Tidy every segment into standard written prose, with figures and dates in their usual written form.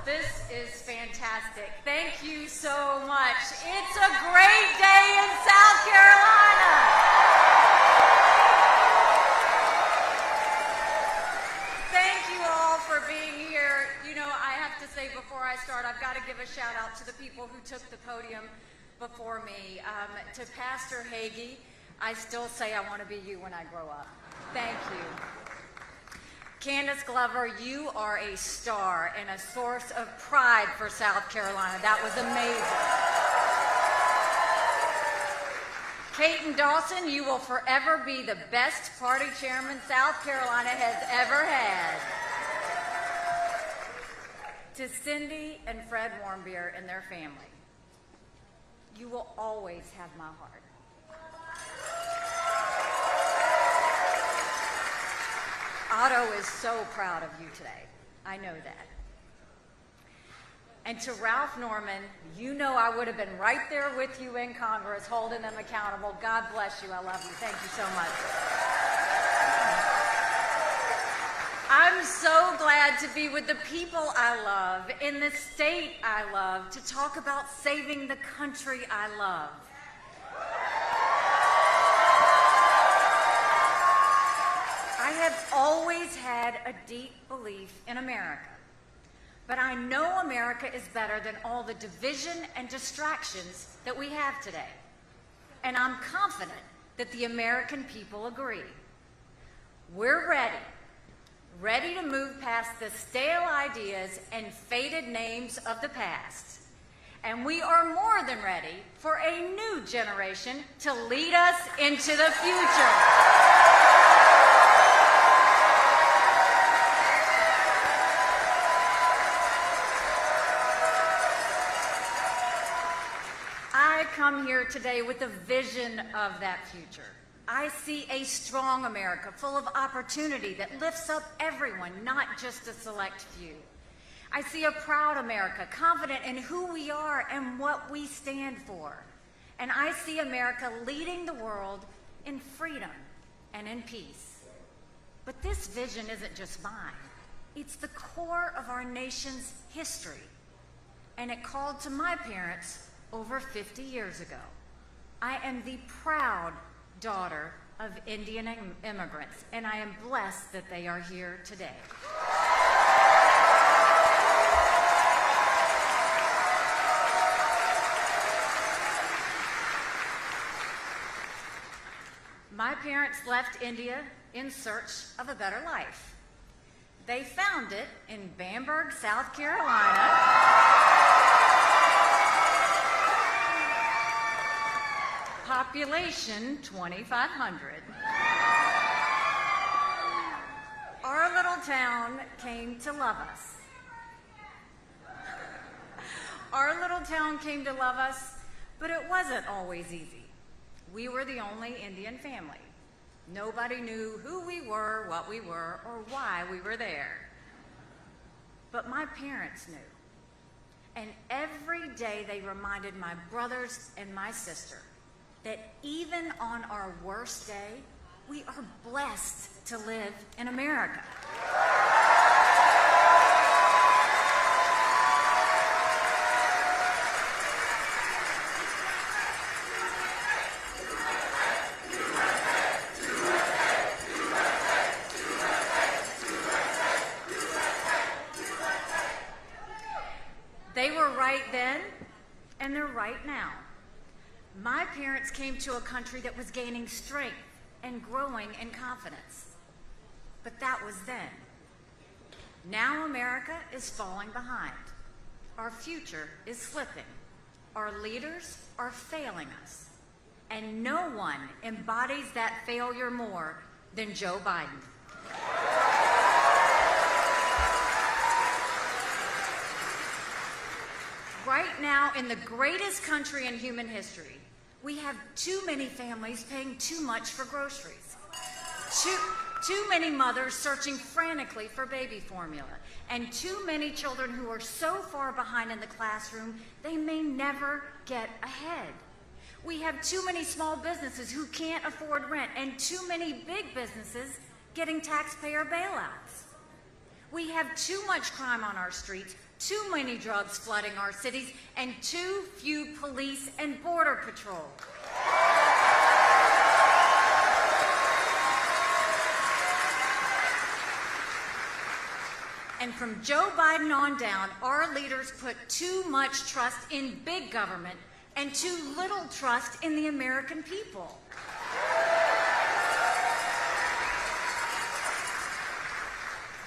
This is fantastic. Thank you so much. It's a great day in South Carolina. Thank you all for being here. You know, I have to say before I start, I've got to give a shout out to the people who took the podium before me. To Pastor Hagee, I still say I want to be you when I grow up. Thank you. Candace Glover, you are a star and a source of pride for South Carolina. That was amazing. Caton Dawson, you will forever be the best party chairman South Carolina has ever had. To Cindy and Fred Warmbier and their family, you will always have my heart. Otto is so proud of you today. I know that. And to Ralph Norman, you know I would have been right there with you in Congress holding them accountable. God bless you. I love you. Thank you so much. I'm so glad to be with the people I love, in the state I love, to talk about saving the country I love. I have always had a deep belief in America, but I know America is better than all the division and distractions that we have today. And I'm confident that the American people agree. We're ready to move past the stale ideas and faded names of the past. And we are more than ready for a new generation to lead us into the future. I come here today with a vision of that future. I see a strong America full of opportunity that lifts up everyone, not just a select few. I see a proud America, confident in who we are and what we stand for. And I see America leading the world in freedom and in peace. But this vision isn't just mine. It's the core of our nation's history. And it called to my parents over 50 years ago. I am the proud daughter of Indian immigrants, and I am blessed that they are here today. My parents left India in search of a better life. They found it in Bamberg, South Carolina. Population 2,500. Our little town came to love us. Our little town came to love us, but it wasn't always easy. We were the only Indian family. Nobody knew who we were, what we were, or why we were there. But my parents knew. And every day they reminded my brothers and my sister that even on our worst day, we are blessed to live in America. They were right then, and they're right now. My parents came to a country that was gaining strength and growing in confidence. But that was then. Now America is falling behind. Our future is slipping. Our leaders are failing us. And no one embodies that failure more than Joe Biden. Right now, in the greatest country in human history, we have too many families paying too much for groceries, too many mothers searching frantically for baby formula, and too many children who are so far behind in the classroom they may never get ahead. We have too many small businesses who can't afford rent, and too many big businesses getting taxpayer bailouts. We have too much crime on our streets, too many drugs flooding our cities, and too few police and border patrol. And from Joe Biden on down, our leaders put too much trust in big government and too little trust in the American people.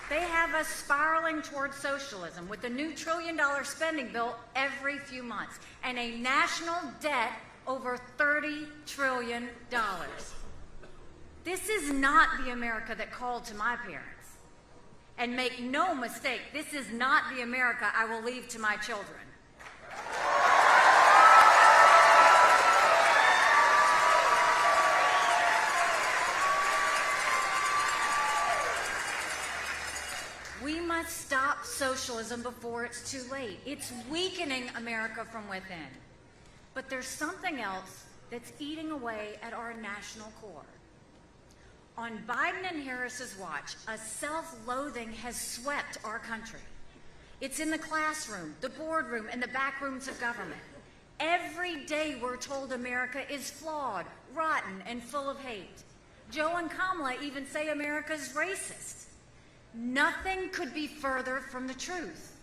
They have us spiraling towards socialism with a new $1 trillion spending bill every few months and a national debt over $30 trillion. This is not the America that called to my parents. And make no mistake, this is not the America I will leave to my children. We must stop socialism before it's too late. It's weakening America from within. But there's something else that's eating away at our national core. On Biden and Harris's watch, a self-loathing has swept our country. It's in the classroom, the boardroom, and the back rooms of government. Every day we're told America is flawed, rotten, and full of hate. Joe and Kamala even say America's racist. Nothing could be further from the truth.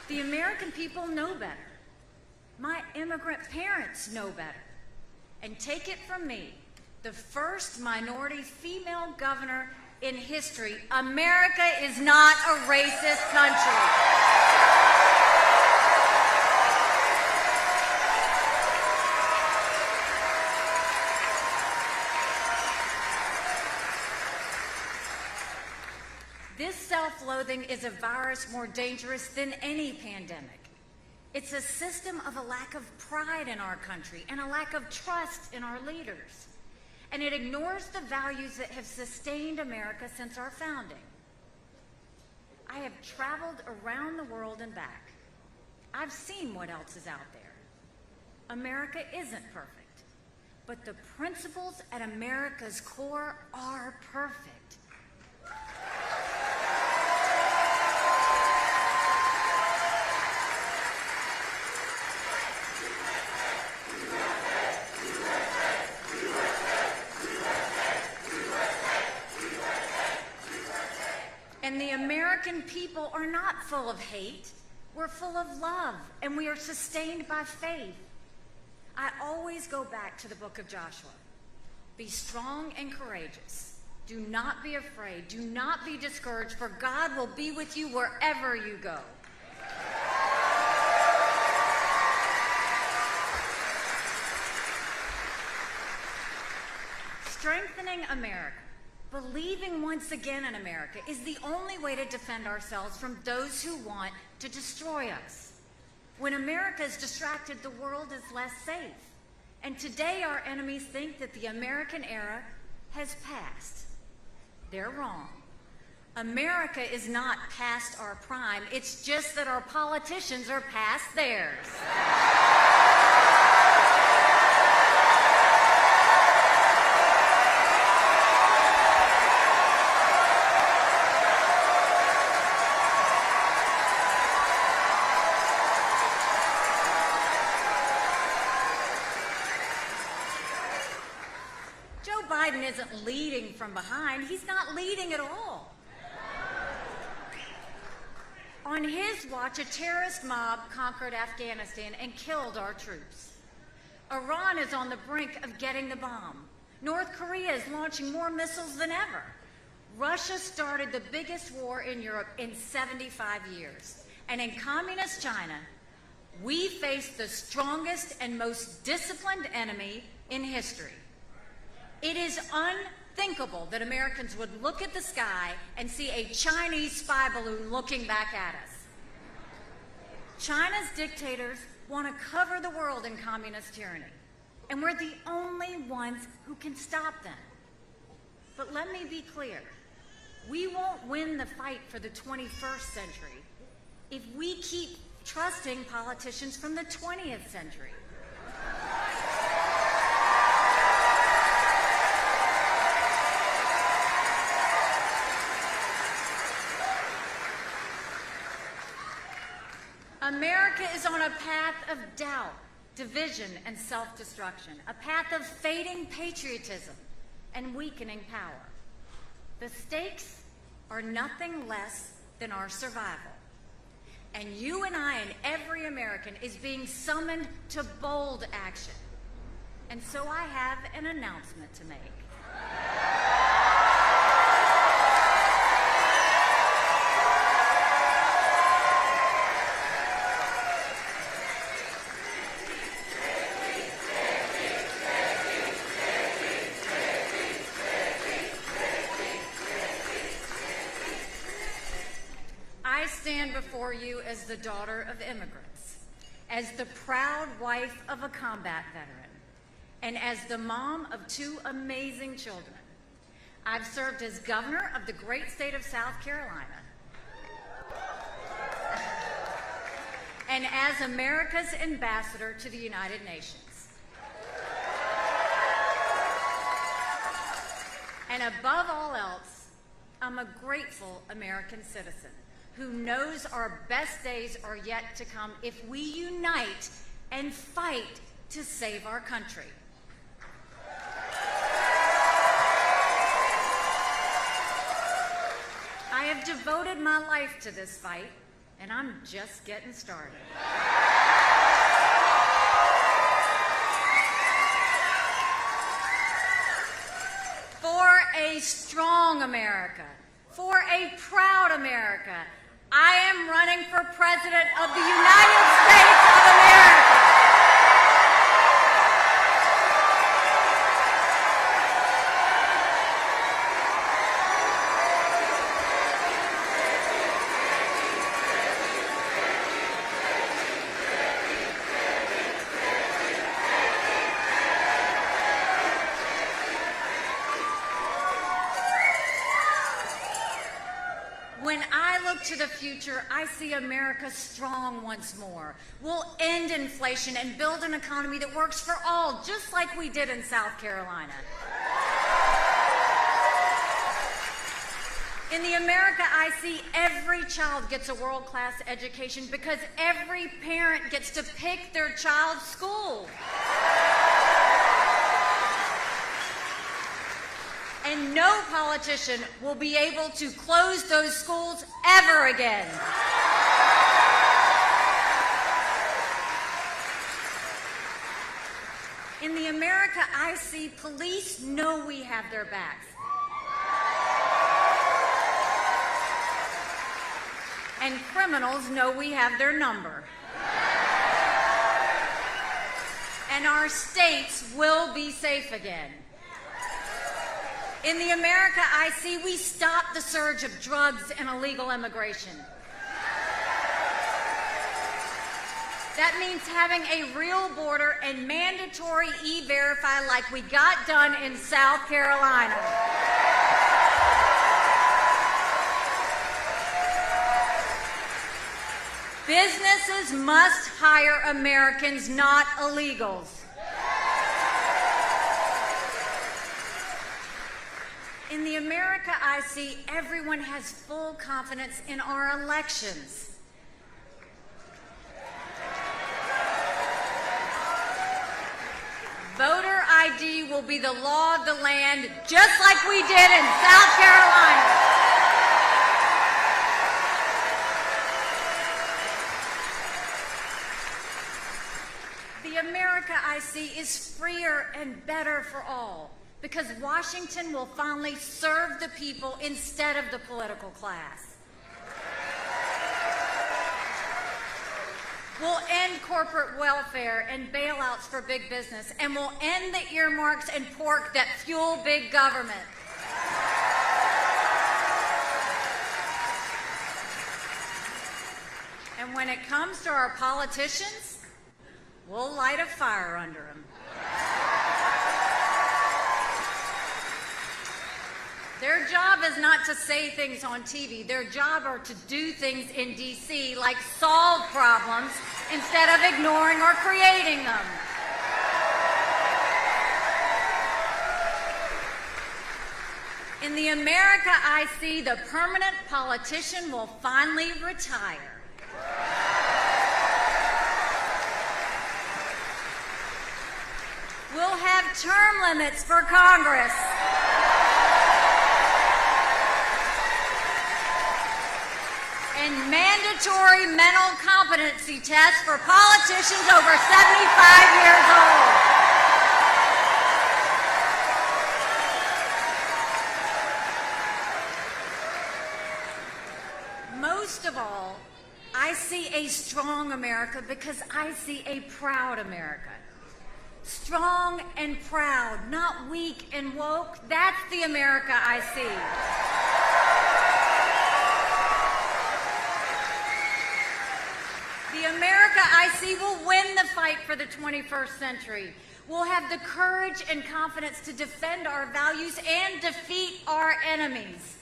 The American people know better. My immigrant parents know better. And take it from me, the first minority female governor in history, America is not a racist country. This self-loathing is a virus more dangerous than any pandemic. It's a system of a lack of pride in our country and a lack of trust in our leaders. And it ignores the values that have sustained America since our founding. I have traveled around the world and back. I've seen what else is out there. America isn't perfect, but the principles at America's core are perfect. And the American people are not full of hate. We're full of love, and we are sustained by faith. I always go back to the book of Joshua. Be strong and courageous. Do not be afraid. Do not be discouraged, for God will be with you wherever you go. Strengthening America, believing once again in America, is the only way to defend ourselves from those who want to destroy us. When America is distracted, the world is less safe. And today our enemies think that the American era has passed. They're wrong. America is not past our prime. It's just that our politicians are past theirs. Biden isn't leading from behind. He's not leading at all. On his watch, a terrorist mob conquered Afghanistan and killed our troops. Iran is on the brink of getting the bomb. North Korea is launching more missiles than ever. Russia started the biggest war in Europe in 75 years. And in communist China, we face the strongest and most disciplined enemy in history. It is unthinkable that Americans would look at the sky and see a Chinese spy balloon looking back at us. China's dictators want to cover the world in communist tyranny, and we're the only ones who can stop them. But let me be clear, we won't win the fight for the 21st century if we keep trusting politicians from the 20th century. America is on a path of doubt, division, and self-destruction, a path of fading patriotism and weakening power. The stakes are nothing less than our survival. And you and I and every American is being summoned to bold action. And so I have an announcement to make. I stand before you as the daughter of immigrants, as the proud wife of a combat veteran, and as the mom of 2 amazing children. I've served as governor of the great state of South Carolina, and as America's ambassador to the United Nations. And above all else, I'm a grateful American citizen who knows our best days are yet to come if we unite and fight to save our country. I have devoted my life to this fight, and I'm just getting started. For a strong America, for a proud America, I am running for President of the United States of America. When I look to the future, I see America strong once more. We'll end inflation and build an economy that works for all, just like we did in South Carolina. In the America I see, every child gets a world-class education because every parent gets to pick their child's school. And no politician will be able to close those schools ever again. In the America I see, police know we have their backs. And criminals know we have their number. And our states will be safe again. In the America I see, we stop the surge of drugs and illegal immigration. That means having a real border and mandatory E-Verify like we got done in South Carolina. Businesses must hire Americans, not illegals. In the America I see, everyone has full confidence in our elections. Voter ID will be the law of the land, just like we did in South Carolina. The America I see is freer and better for all, because Washington will finally serve the people instead of the political class. We'll end corporate welfare and bailouts for big business, and we'll end the earmarks and pork that fuel big government. And when it comes to our politicians, we'll light a fire under them. Their job is not to say things on TV. Their job are to do things in D.C. like solve problems instead of ignoring or creating them. In the America I see, the permanent politician will finally retire. term limits for Congress. And mandatory mental competency tests for politicians over 75 years old. Most of all, I see a strong America because I see a proud America. Strong and proud, not weak and woke. That's the America I see. The America I see will win the fight for the 21st century. We'll have the courage and confidence to defend our values and defeat our enemies.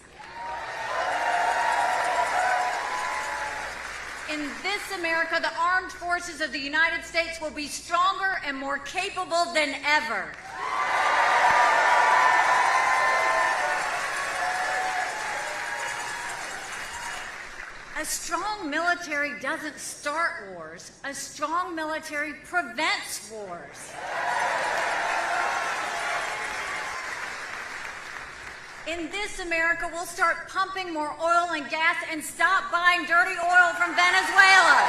In this America, the armed forces of the United States will be stronger and more capable than ever. A strong military doesn't start wars. A strong military prevents wars. In this America, we'll start pumping more oil and gas and stop buying dirty oil from Venezuela.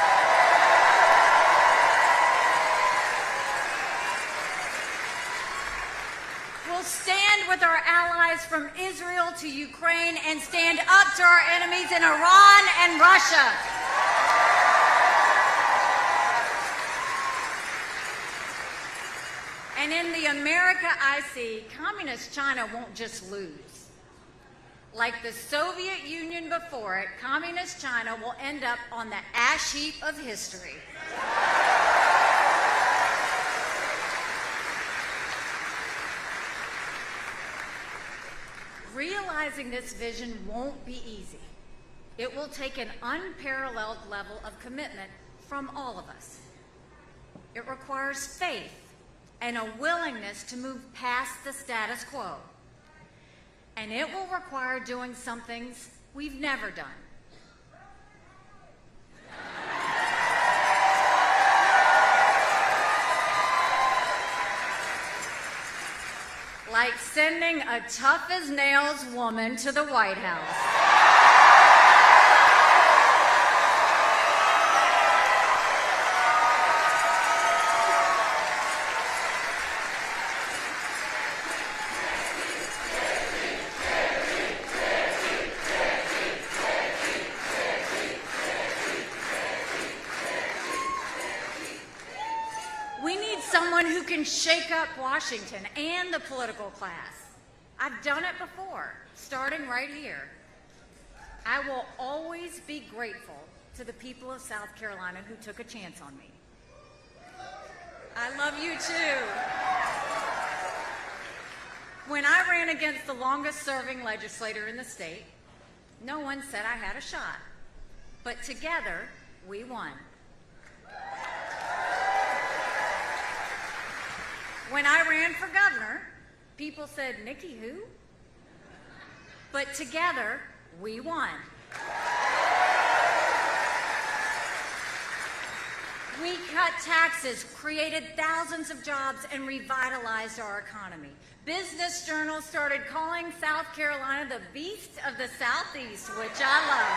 We'll stand with our allies from Israel to Ukraine and stand up to our enemies in Iran and Russia. And in the America I see, Communist China won't just lose. Like the Soviet Union before it, Communist China will end up on the ash heap of history. Realizing this vision won't be easy. It will take an unparalleled level of commitment from all of us. It requires faith and a willingness to move past the status quo. And it will require doing some things we've never done. Like sending a tough-as-nails woman to the White House. Someone who can shake up Washington and the political class. I've done it before, starting right here. I will always be grateful to the people of South Carolina who took a chance on me. I love you too. When I ran against the longest-serving legislator in the state, no one said I had a shot. But together, we won. When I ran for governor, people said, "Nikki, who?" But together, we won. We cut taxes, created thousands of jobs, and revitalized our economy. Business journals started calling South Carolina the beast of the Southeast, which I love.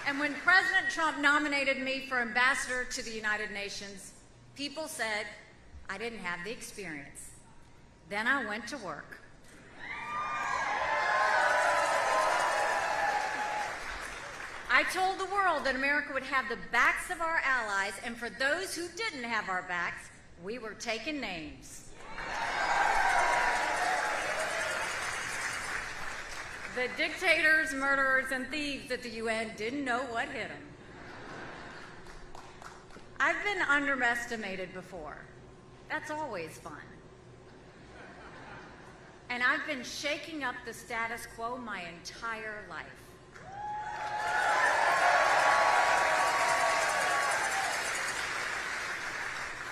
And when President Trump nominated me for ambassador to the United Nations, people said I didn't have the experience. Then I went to work. I told the world that America would have the backs of our allies, and for those who didn't have our backs, we were taking names. The dictators, murderers, and thieves at the UN didn't know what hit them. I've been underestimated before. That's always fun. And I've been shaking up the status quo my entire life.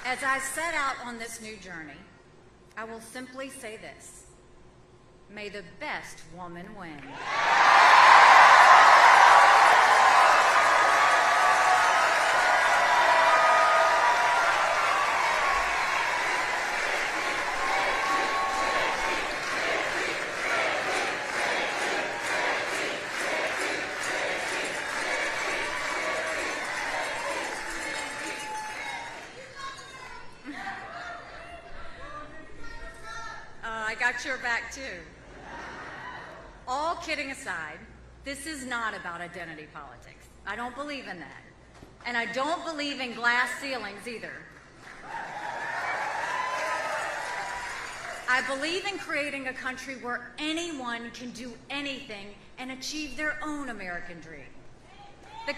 As I set out on this new journey, I will simply say this: may the best woman win. got your back too. All kidding aside, this is not about identity politics. I don't believe in that. And I don't believe in glass ceilings either. I believe in creating a country where anyone can do anything and achieve their own American dream. The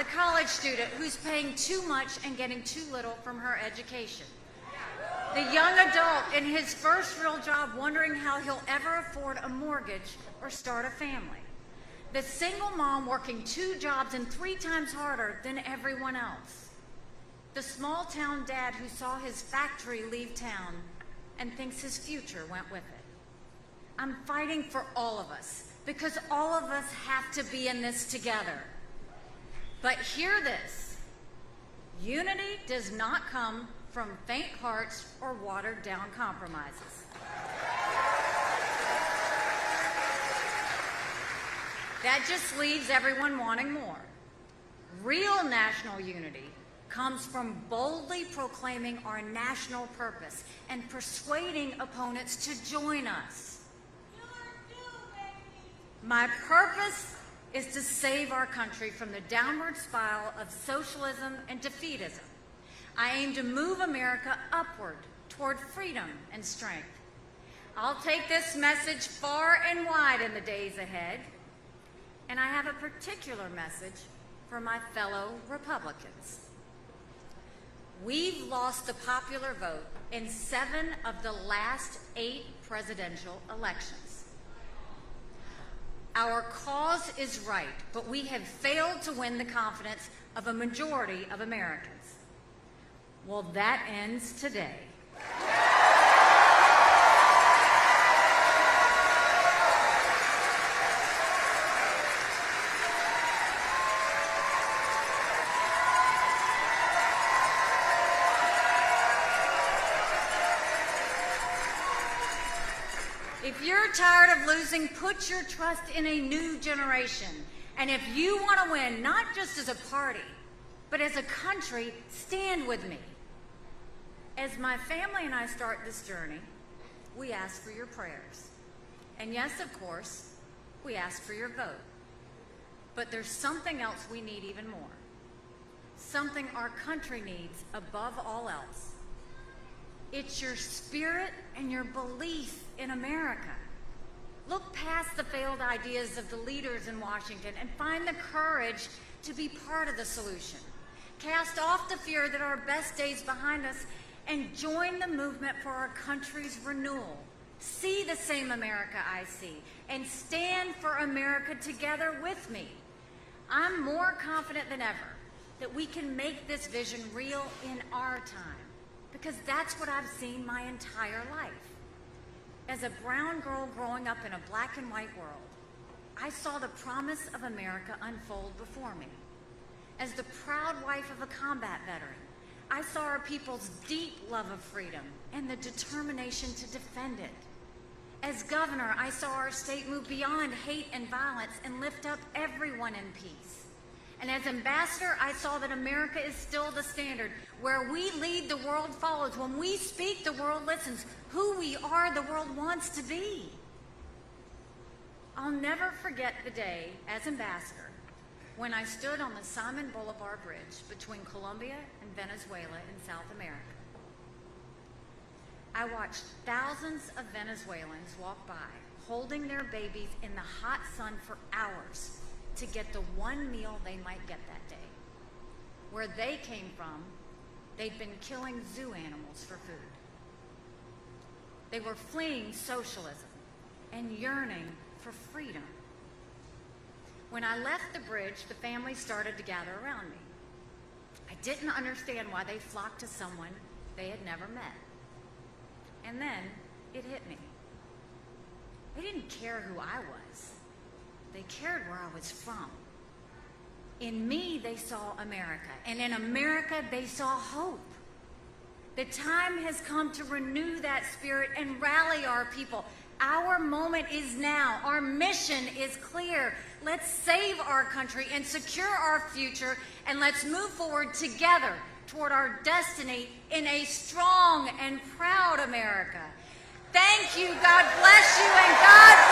college student who's paying too much and getting too little from her education. The young adult in his first real job wondering how he'll ever afford a mortgage or start a family. The single mom working 2 jobs and 3 times harder than everyone else. The small town dad who saw his factory leave town and thinks his future went with it. I'm fighting for all of us because all of us have to be in this together. But hear this, unity does not come from faint hearts or watered down compromises. That just leaves everyone wanting more. Real national unity comes from boldly proclaiming our national purpose and persuading opponents to join us. My purpose is to save our country from the downward spiral of socialism and defeatism. I aim to move America upward toward freedom and strength. I'll take this message far and wide in the days ahead, and I have a particular message for my fellow Republicans. We've lost the popular vote in 7 of the last 8 presidential elections. Our cause is right, but we have failed to win the confidence of a majority of Americans. Well, that ends today. If you're tired of losing, put your trust in a new generation. And if you want to win, not just as a party, but as a country, stand with me. As my family and I start this journey, we ask for your prayers. And yes, of course, we ask for your vote. But there's something else we need even more. Something our country needs above all else. It's your spirit and your belief in America. Look past the failed ideas of the leaders in Washington and find the courage to be part of the solution. Cast off the fear that our best days behind us and join the movement for our country's renewal. See the same America I see and stand for America together with me. I'm more confident than ever that we can make this vision real in our time, because that's what I've seen my entire life. As a brown girl growing up in a black and white world, I saw the promise of America unfold before me. As the proud wife of a combat veteran, I saw our people's deep love of freedom and the determination to defend it. As governor, I saw our state move beyond hate and violence and lift up everyone in peace. And as ambassador, I saw that America is still the standard. Where we lead, the world follows. When we speak, the world listens. Who we are, the world wants to be. I'll never forget the day as ambassador when I stood on the Simon Bolivar Bridge between Colombia and Venezuela in South America. I watched thousands of Venezuelans walk by, holding their babies in the hot sun for hours to get the one meal they might get that day. Where they came from, they'd been killing zoo animals for food. They were fleeing socialism and yearning for freedom. When I left the bridge, the family started to gather around me. I didn't understand why they flocked to someone they had never met. And then it hit me. They didn't care who I was. They cared where I was from. In me, they saw America. And in America, they saw hope. The time has come to renew that spirit and rally our people. Our moment is now. Our mission is clear. Let's save our country and secure our future, and let's move forward together toward our destiny in a strong and proud America. Thank you. God bless you and God bless